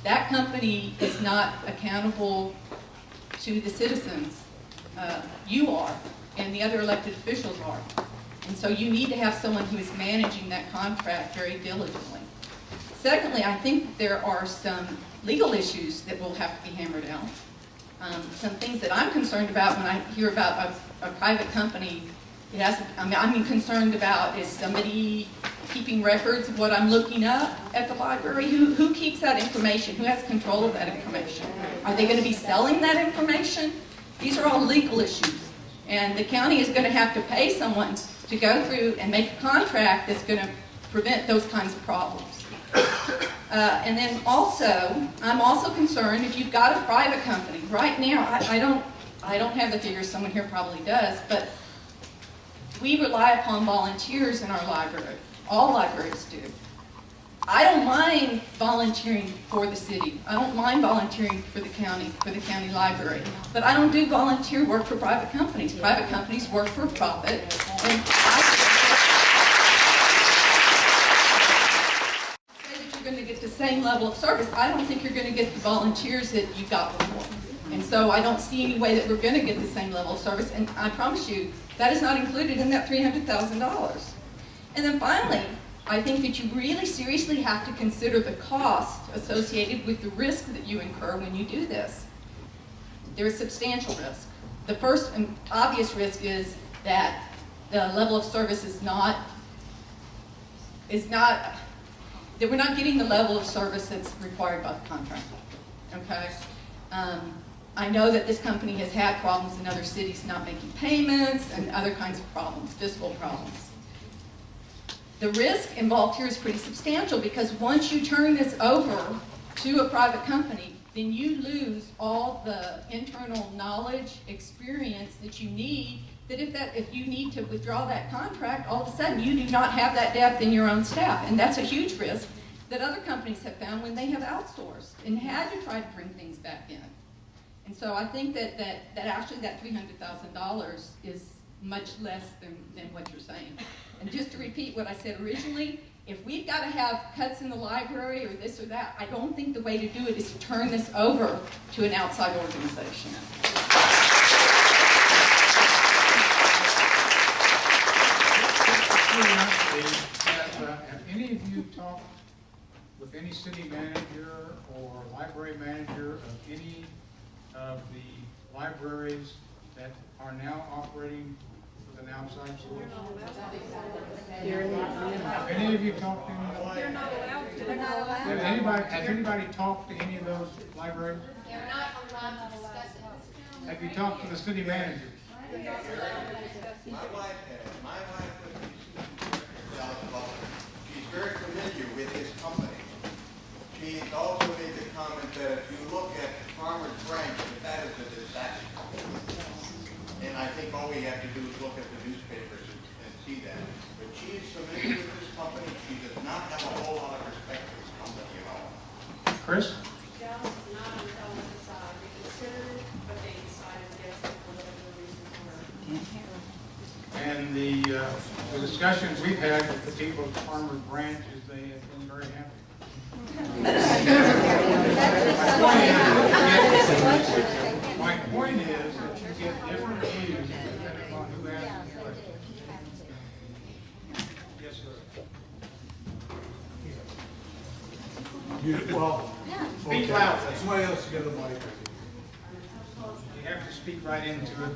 that company is not accountable to the citizens. You are, and the other elected officials are. And so you need to have someone who is managing that contract very diligently. Secondly, I think there are some legal issues that will have to be hammered out. Some things that I'm concerned about when I hear about a private company, I'm concerned about, is somebody keeping records of what I'm looking up at the library? Who keeps that information? Who has control of that information? Are they going to be selling that information? These are all legal issues. And the county is going to have to pay someone to go through and make a contract that's going to prevent those kinds of problems. And then also, I'm also concerned if you've got a private company. Right now, I don't have the figures, someone here probably does, but we rely upon volunteers in our library. All libraries do. I don't mind volunteering for the city. I don't mind volunteering for the county library. But I don't do volunteer work for private companies. Private companies work for profit. And going to get the same level of service. I don't think you're going to get the volunteers that you got before. And so I don't see any way that we're going to get the same level of service. And I promise you, that is not included in that $300,000. And then finally, I think that you really seriously have to consider the cost associated with the risk that you incur when you do this. There is substantial risk. The first and obvious risk is that the level of service is not that we're not getting the level of service that's required by the contract. Okay? I know that this company has had problems in other cities not making payments and other kinds of problems, fiscal problems. The risk involved here is pretty substantial because once you turn this over to a private company, then you lose all the internal knowledge, experience that you need, that if you need to withdraw that contract, all of a sudden you do not have that depth in your own staff. And that's a huge risk that other companies have found when they have outsourced and had to try to bring things back in. And so I think that actually that $300,000 is much less than what you're saying. And just to repeat what I said originally, if we've got to have cuts in the library or this or that, I don't think the way to do it is to turn this over to an outside organization. Have any of you talked with any city manager or library manager of any of the libraries that are now operating with an outside source? Have any of you talked to any of those? They're not allowed to. They're not allowed. Has anybody talked to any of those libraries? They're not allowed to discuss it. Have you talked to the city manager? My wife she's very familiar with his company. She has also made the comment that if you look at Farmers Branch, that is a disaster. And I think all we have to do is look at the newspapers and see that. But she is familiar with this company. She does not have a whole lot of respect for this company at all. Chris? Dallas is not on Dallas' side. They considered, but they decided against it for whatever the reasons were. And the discussions we've had with the people at Farmers Branch is they have been very happy. My point is that you get different views depending on who asks the question. Yes, sir. Well, Speak loudly. somebody else get a mic. You have to speak right into it.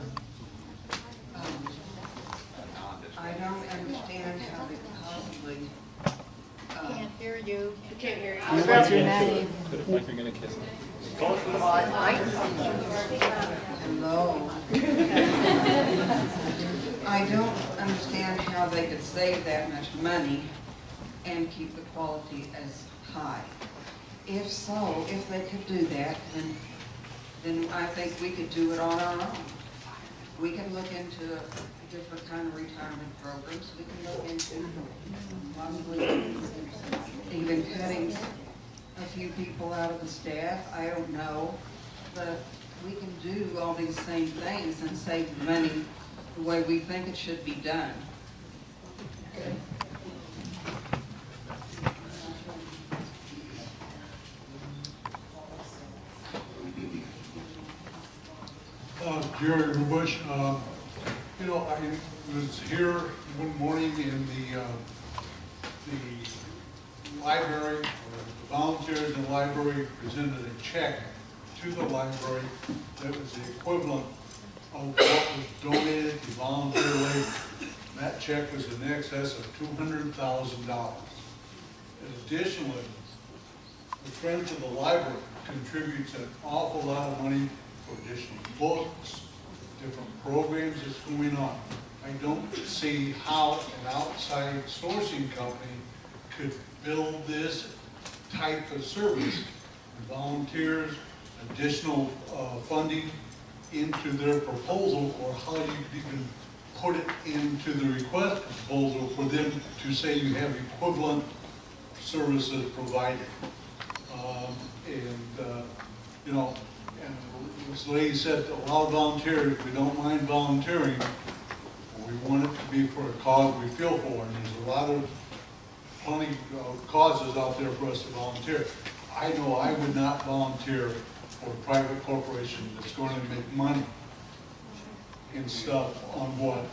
I don't understand how they possibly. Can't hear you. I can't hear you. What's your name? Like you're gonna kiss him. Hello. I don't understand how they could save that much money and keep the quality as high. If so, if they could do that, then I think we could do it on our own. We can look into different kind of retirement programs. We can look into possibly even cutting a few people out of the staff. I don't know, but we can do all these same things and save money the way we think it should be done. Okay. Jerry Bush. You know, I was here one morning in the library, or the volunteers in the library presented a check to the library that was the equivalent of what was donated to volunteer labor. That check was in excess of $200,000. Additionally, the Friends of the Library contributes an awful lot of money for additional books, different programs that's going on. I don't see how an outside sourcing company could build this type of service, volunteers, additional funding into their proposal, or how you can put it into the request proposal for them to say you have equivalent services provided. You know, and this lady said, a lot of volunteers, we don't mind volunteering, we want it to be for a cause we feel for, and there's a lot of plenty of causes out there for us to volunteer. I know I would not volunteer for a private corporation that's going to make money and stuff on what.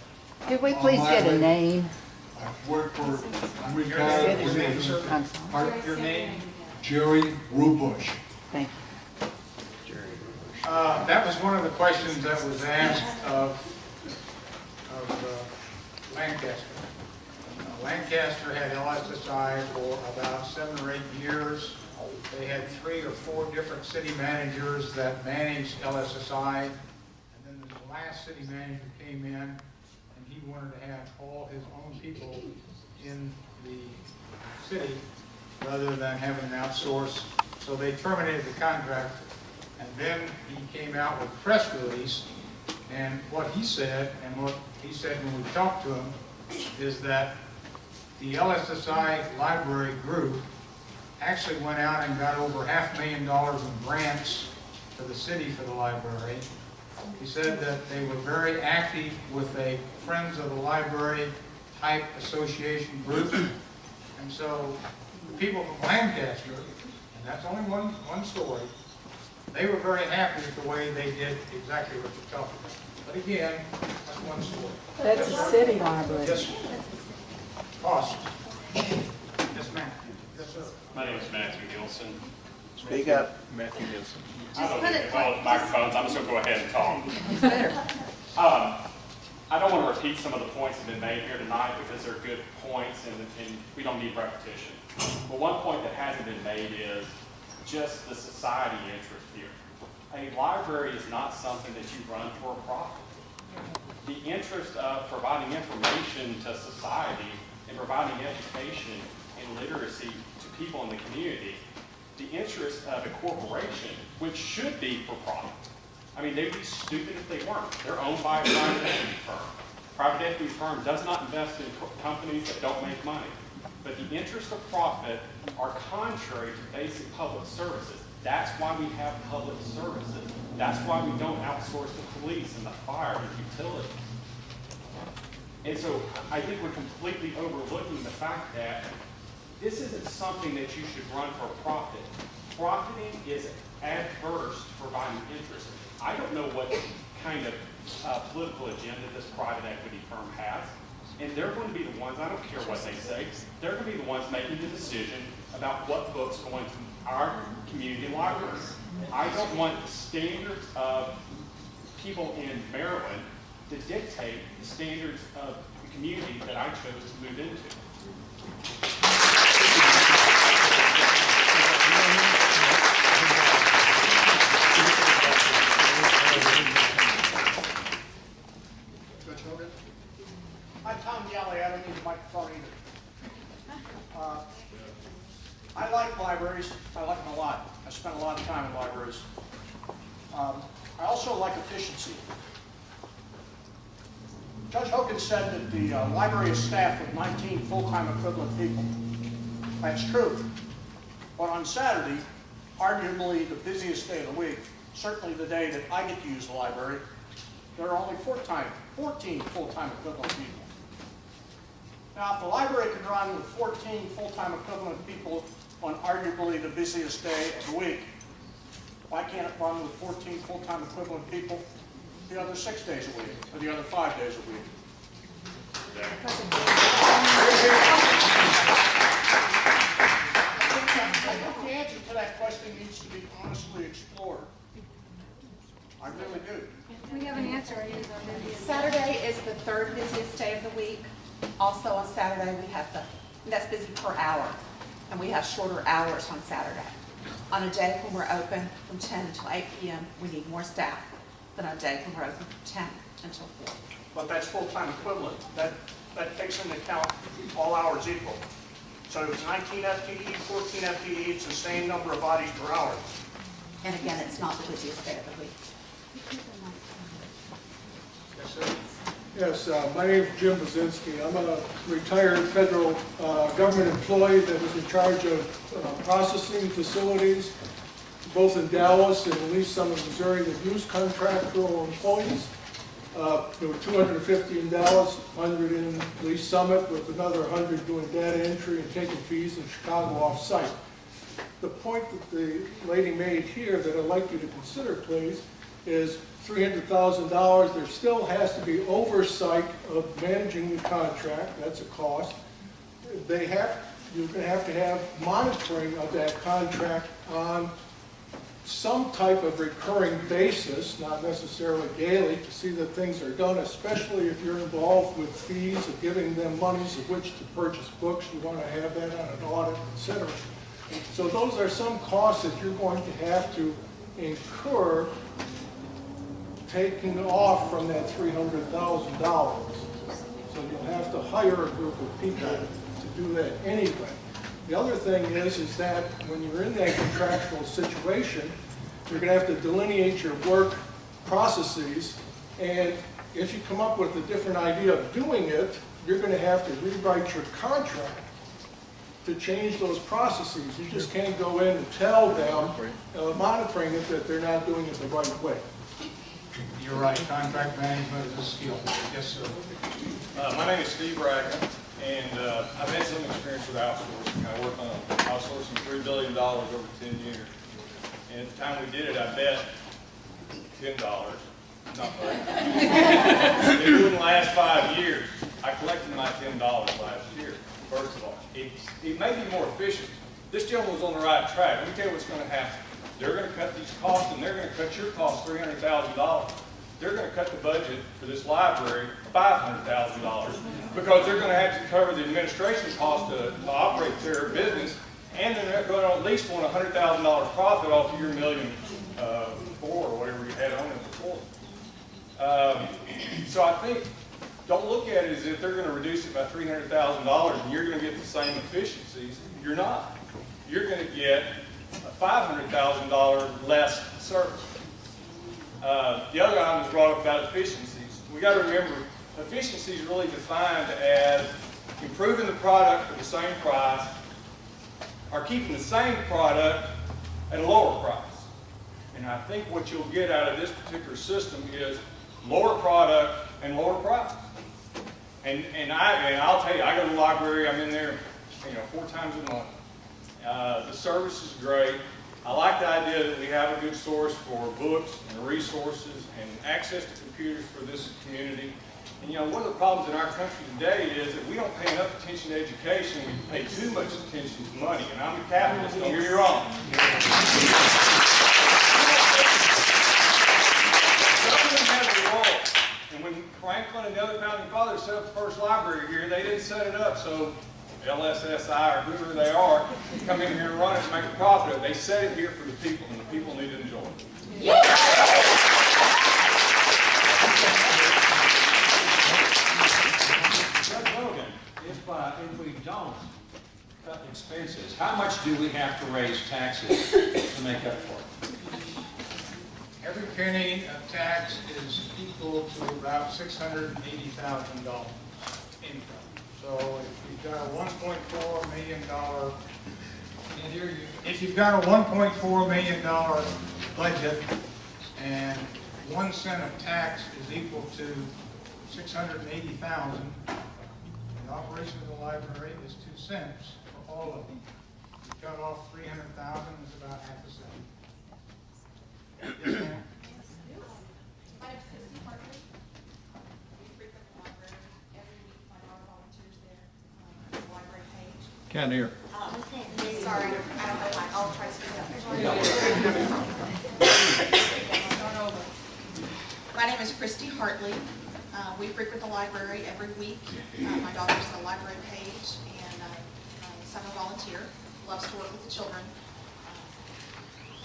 Could we please get a name? I've worked for, I'm retired. I'm sorry. Your name? Jerry Rubush. Thank you. That was one of the questions that was asked of Lancaster. Lancaster had LSSI for about 7 or 8 years. They had 3 or 4 different city managers that managed LSSI. And then the last city manager came in and he wanted to have all his own people in the city rather than having an outsource. So they terminated the contract. And then he came out with a press release, and what he said, and what he said when we talked to him, is that the LSSI library group actually went out and got over $500,000 in grants for the city for the library. He said that they were very active with a Friends of the Library type association group. And so the people from Lancaster, and that's only one story, they were very happy with the way they did exactly what you're talking about. But again, that's one story. That's a city library. Yes, awesome. Yes, ma'am. Yes, sir. My name is Matthew Nielsen. Speak up. Matthew Nielsen. I don't get all the microphones. I'm just going to go ahead and talk. I don't want to repeat some of the points that have been made here tonight because they're good points and we don't need repetition. But one point that hasn't been made is just the society interest here. A library is not something that you run for a profit. The interest of providing information to society and providing education and literacy to people in the community, the interest of a corporation, which should be for profit. I mean, they'd be stupid if they weren't. They're owned by a private equity firm. Private equity firm does not invest in companies that don't make money. But the interests of profit are contrary to basic public services. That's why we have public services. That's why we don't outsource the police and the fire and utilities. And so I think we're completely overlooking the fact that this isn't something that you should run for profit. Profiting is adverse to providing interest. I don't know what kind of political agenda this private equity firm has. And they're going to be the ones, I don't care what they say, they're going to be the ones making the decision about what books go into our community libraries. I don't want the standards of people in Maryland to dictate the standards of the community that I chose to move into. Hi, Tom Yalley. I don't need a microphone either. I like libraries. I like them a lot. I spend a lot of time in libraries. I also like efficiency. Judge Hogan said that the library is staffed with 19 full-time equivalent people. That's true. But on Saturday, arguably the busiest day of the week, certainly the day that I get to use the library, there are only 14 full-time equivalent people. Now, if the library can run with 14 full-time equivalent people on arguably the busiest day of the week, why can't it run with 14 full-time equivalent people the other 6 days a week, or the other 5 days a week? The answer to that question needs to be honestly explored. I really do. We have an answer. Saturday is the third busiest day of the week. Also on Saturday, we have that's busy per hour, and we have shorter hours on Saturday. On a day when we're open from 10 until 8 p.m., we need more staff than on a day when we're open from 10 until 4. But that's full-time equivalent. That takes into account all hours equal. So it's 19 FTE, 14 FTE, it's the same number of bodies per hour. And again, it's not the busiest day of the week. Yes, sir. Yes, my name is Jim Bazinski. I'm a retired federal government employee that was in charge of processing facilities, both in Dallas and at least some in Missouri that use contractual employees. There were 250 in Dallas, 100 in Lee's Summit, with another 100 doing data entry and taking fees in Chicago off-site. The point that the lady made here that I'd like you to consider, please, is $300,000. There still has to be oversight of managing the contract. That's a cost. You're going to have monitoring of that contract on some type of recurring basis, not necessarily daily, to see that things are done, especially if you're involved with fees of giving them monies of which to purchase books. You want to have that on an audit, etc. So those are some costs that you're going to have to incur taking off from that $300,000. So you'll have to hire a group of people to do that anyway. The other thing is that when you're in that contractual situation, you're going to have to delineate your work processes, and if you come up with a different idea of doing it, you're going to have to rewrite your contract to change those processes. You just can't go in and tell them, monitoring it, that they're not doing it the right way. You're right, contract management is a skill. Yes, sir. My name is Steve Ragland, and I've had some experience with outsourcing. I worked on outsourcing $3 billion over 10 years. And at the time we did it, I bet $10. Not right. It wouldn't last 5 years. I collected my $10 last year, first of all. It may be more efficient. This gentleman was on the right track. Let me tell you what's going to happen. They're going to cut these costs, and they're going to cut your costs $300,000. They're going to cut the budget for this library $500,000 because they're going to have to cover the administration cost to operate their business, and then they're going to at least want $100,000 profit off of your $1.4 million or whatever you had on it before. So I think, don't look at it as if they're going to reduce it by $300,000 and you're going to get the same efficiencies. You're not. You're going to get $500,000 less service. The other item was brought up about efficiencies. We got to remember, efficiency is really defined as improving the product for the same price or keeping the same product at a lower price. And I think what you'll get out of this particular system is lower product and lower price. And I'll tell you, I go to the library, I'm in there 4 times a month. The service is great. I like the idea that we have a good source for books and resources and access to computers for this community. And one of the problems in our country today is that we don't pay enough attention to education. We pay too much attention to money. And I'm a capitalist, don't get me wrong. Government has a role. And when Franklin and the other founding fathers set up the first library here, they didn't set it up so LSSI or whoever they are come in here and run it and make a profit. They set it here for the people, and the people need to enjoy it. Yeah. Judge Logan, if we don't cut expenses, how much do we have to raise taxes to make up for it? Every penny of tax is equal to about $680,000 income. So if you've got a $1.4 million, if you've got a $1.4 million budget and 1 cent of tax is equal to $680,000, the operation of the library is 2 cents for all of them. You cut off $300,000, it's about half a cent. Yes, ma'am? Can't hear. Sorry, I don't know why, I'll try to speak up. My name is Christy Hartley. We frequent the library every week. My daughter's a library page and summer volunteer, loves to work with the children.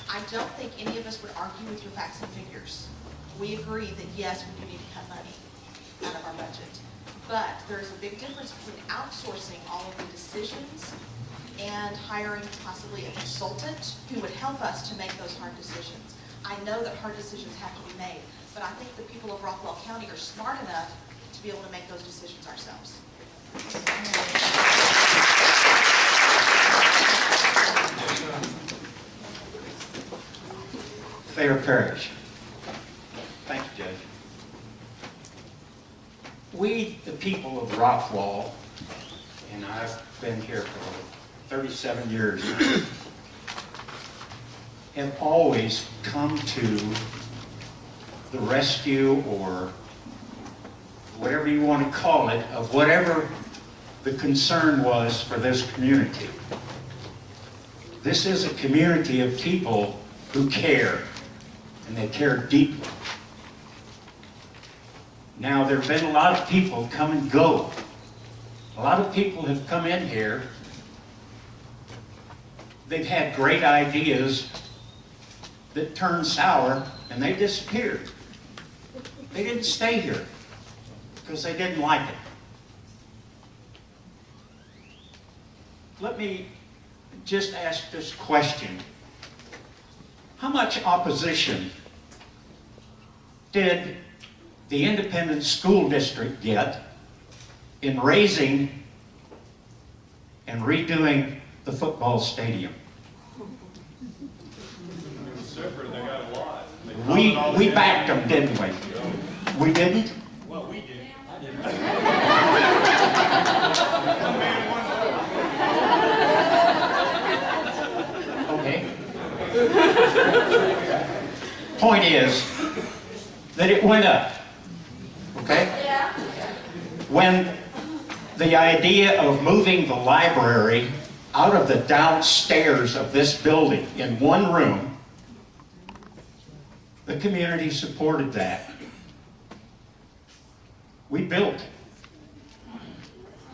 I don't think any of us would argue with your facts and figures. We agree that yes, we do need to cut money out of our budget. But there's a big difference between outsourcing all of the decisions and hiring possibly a consultant who would help us to make those hard decisions. I know that hard decisions have to be made, but I think the people of Rockwall County are smart enough to be able to make those decisions ourselves. Thayer Parrish. Thank you, Judge. We, the people of Rockwall, and I've been here for 37 years, have always come to the rescue, or whatever you want to call it, of whatever the concern was for this community. This is a community of people who care, and they care deeply. Now, there have been a lot of people come and go. A lot of people have come in here. They've had great ideas that turned sour, and they disappeared. They didn't stay here because they didn't like it. Let me just ask this question. How much opposition did the independent school district get in raising and redoing the football stadium? Separate, they got a lot. We backed them, didn't we? We didn't? Well, we did. I didn't. Okay. Point is that it went up. Okay? Yeah. When the idea of moving the library out of the downstairs of this building in one room, the community supported that. We built,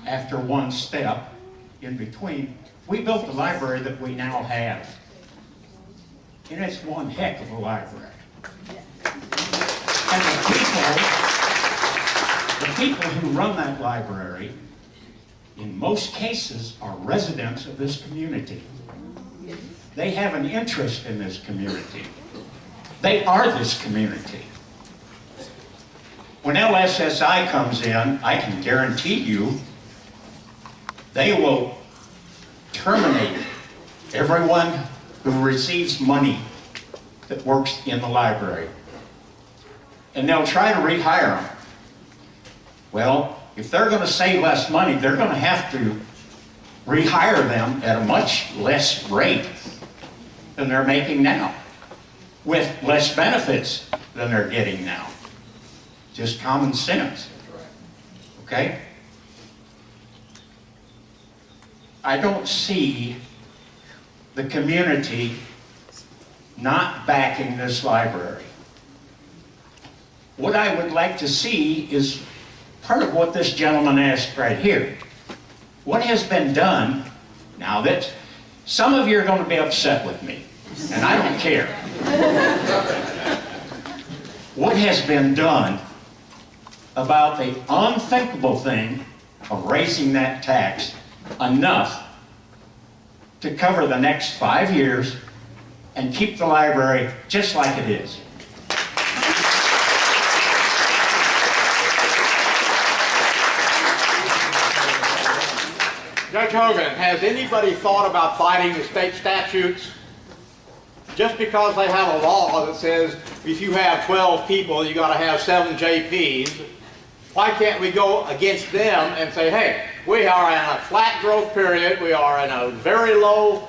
after one step in between, we built the library that we now have. And it's one heck of a library. And the people who run that library, in most cases, are residents of this community. They have an interest in this community. They are this community. When LSSI comes in, I can guarantee you, they will terminate everyone who receives money that works in the library. And they'll try to rehire them. Well, if they're going to save less money, they're going to have to rehire them at a much less rate than they're making now, with less benefits than they're getting now. Just common sense. Okay? I don't see the community not backing this library. What I would like to see is part of what this gentleman asked right here. What has been done, now that some of you are going to be upset with me, and I don't care. What has been done about the unthinkable thing of raising that tax enough to cover the next 5 years and keep the library just like it is? Judge Hogan, has anybody thought about fighting the state statutes? Just because they have a law that says if you have 12 people, you got to have 7 JPs, why can't we go against them and say, hey, we are in a flat growth period, we are in a very low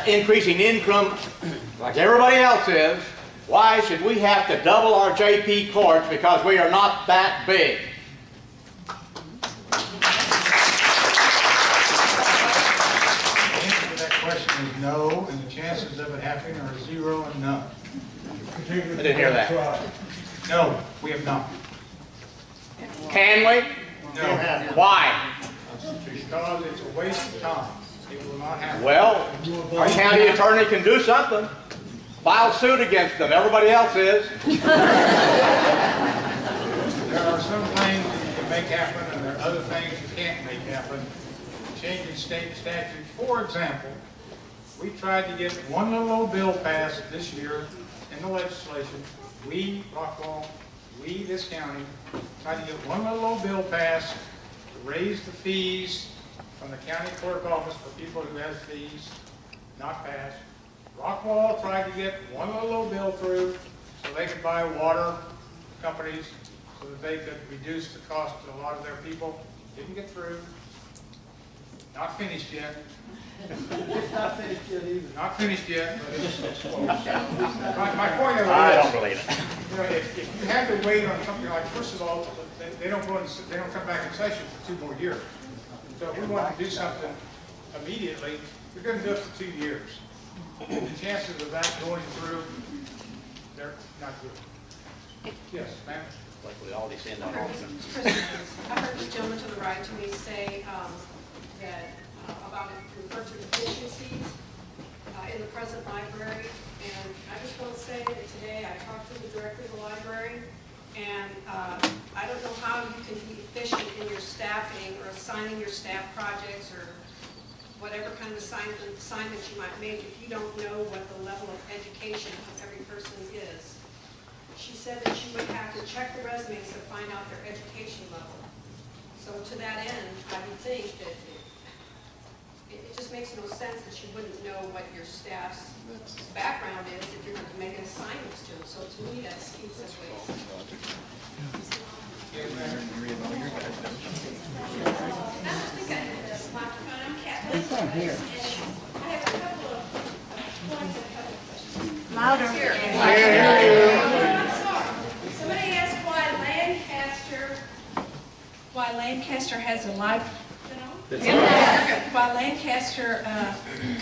increasing income like everybody else is, why should we have to double our JP courts because we are not that big? is no, and the chances of it happening are 0 and none. I didn't hear that. No, we have not. Can we? No. Why? Because it's a waste of time. It will not happen. Well, our county attorney can do something. File suit against them. Everybody else is. There are some things that you can make happen, and there are other things you can't make happen. Changing state statute. For example, we tried to get one little old bill passed this year in the legislation. We, Rockwall, we, this county, tried to get one little old bill passed to raise the fees from the county clerk office for people who have fees, not passed. Rockwall tried to get one little old bill through so they could buy water companies so that they could reduce the cost to a lot of their people. Didn't get through. Not finished yet. Not finished yet either. Not finished yet, but it's my point of it is, I don't believe it. you know, if you have to wait on something like, first of all, they don't come back in session for 2 more years. So if we want to do something immediately, we're going to do it for 2 years. And the chances of that going through, they're not good. Yes, ma'am. Like we all descend on I heard the gentleman to the right to me say that about refer to deficiencies in the present library, and I just want to say that today I talked to the director of the library, and I don't know how you can be efficient in your staffing or assigning your staff projects or whatever kind of assignments you might make if you don't know what the level of education of every person is. She said that you would have to check the resumes to find out their education level. So to that end, I would think that it just makes no sense that you wouldn't know what your staff's background is if you're going to make assignments to them. So to me, that seems a waste. I don't think I did this microphone. I'm Kathleen. We can't hear. I have a couple of points and a couple of questions. Louder. Here. I'm sorry. Somebody asked why Lancaster has a library. Why Lancaster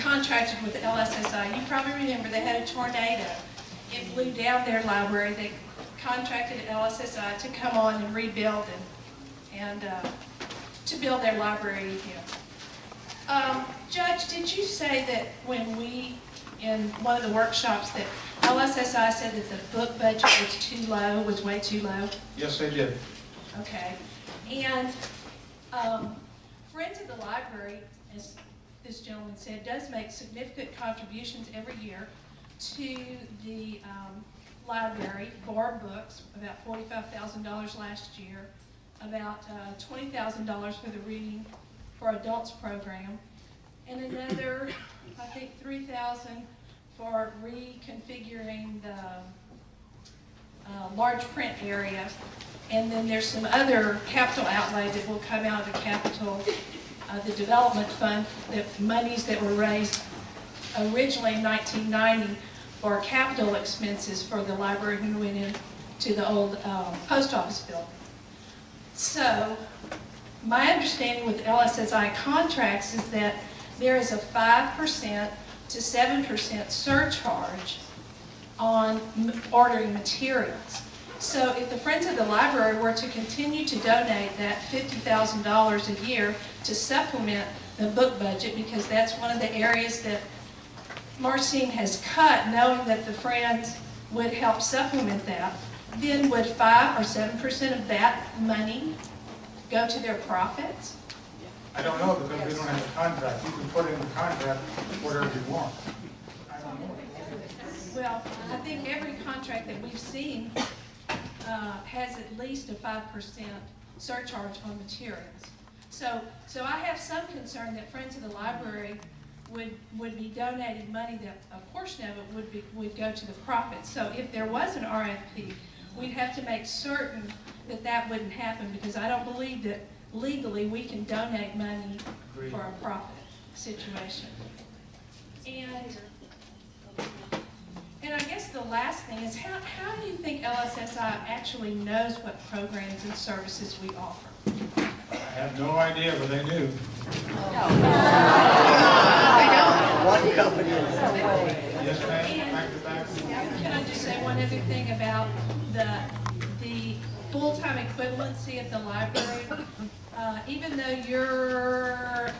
contracted with LSSI. You probably remember they had a tornado. It blew down their library. They contracted LSSI to come on and rebuild and to build their library again. Judge, did you say that when we, in one of the workshops, that LSSI said that the book budget was too low, was way too low? Yes, they did. Okay. And Friends of the Library, as this gentleman said, does make significant contributions every year to the library for books, about $45,000 last year, about $20,000 for the Reading for Adults program, and another, I think, $3,000 for reconfiguring the large print area. And then there's some other capital outlay that will come out of the capital, the development fund, the monies that were raised originally in 1990 for capital expenses for the library when we went into the old post office building. So my understanding with LSSI contracts is that there is a 5% to 7% surcharge on ordering materials. So if the Friends of the Library were to continue to donate that $50,000 a year to supplement the book budget, because that's one of the areas that Marcine has cut, knowing that the Friends would help supplement that, then would 5 or 7% of that money go to their profits? I don't know because we don't have a contract. You can put in the contract whatever you want. I don't know. Well, I think every contract that we've seen has at least a 5% surcharge on materials. So I have some concern that Friends of the Library would be donating money that a portion of it would go to the profits. So if there was an RFP, we'd have to make certain that that wouldn't happen, because I don't believe that legally we can donate money for a profit situation. And I guess the last thing is, how do you think LSSI actually knows what programs and services we offer? I have no idea, but they do. No. They don't. One company. Yes, ma'am, back to back. Can I just say one other thing about the full-time equivalency at the library? Even though your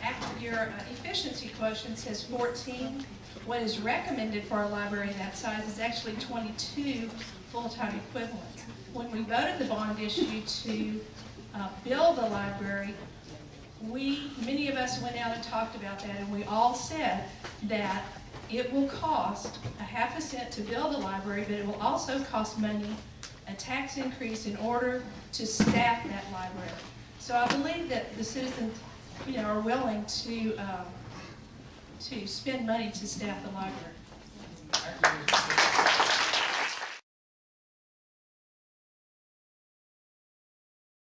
efficiency quotient says 14, what is recommended for a library that size is actually 22 full-time equivalents. When we voted the bond issue to build the library, many of us went out and talked about that, and we all said that it will cost a half a cent to build a library, but it will also cost money, a tax increase, in order to staff that library. So I believe that the citizens, are willing to spend money to staff the library.